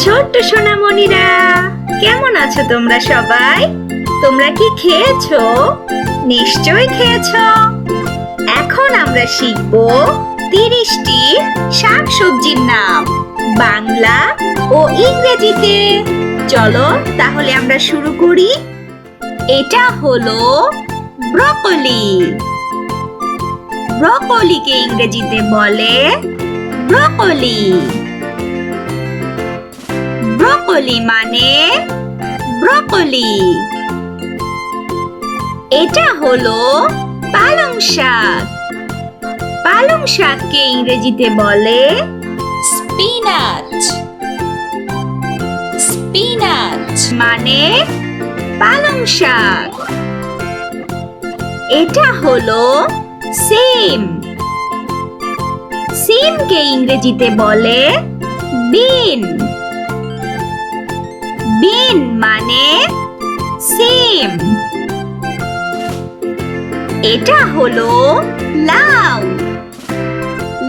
ছোট্ট সোনামণিরা, কেমন আছো তোমরা সবাই? তোমরা কি খেয়েছো? নিশ্চয়ই খেয়েছো। এখন আমরা শিখব 30টি শাকসবজির নাম বাংলা ও ইংরেজিতে। চলো তাহলে আমরা শুরু করি। এটা হলো ব্রকলি। ব্রকলিকে ইংরেজিতে বলে ব্রকলি। ব্রকলি মানে ব্রকলি। এটা হলো পালং শাক। পালং শাককে ইংরেজিতে বলে স্পিনাচ। স্পিনাচ মানে পালং শাক। এটা হলো সিম। সিমকে ইংরেজিতে বলে বিন। বিন মানে সিম। এটা হলো লাউ।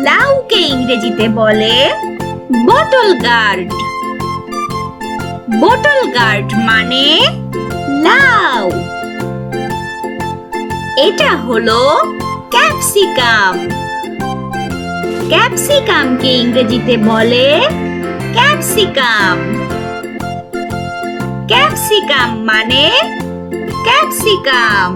লাউকে ইংরেজিতে বলে বটল গার্ড। বটল গার্ড মানে লাউ। এটা হলো ক্যাপসিকাম। ক্যাপসিকামকে ইংরেজিতে বলে ক্যাপসিকাম। ক্যাপসিকাম মানে ক্যাপসিকাম।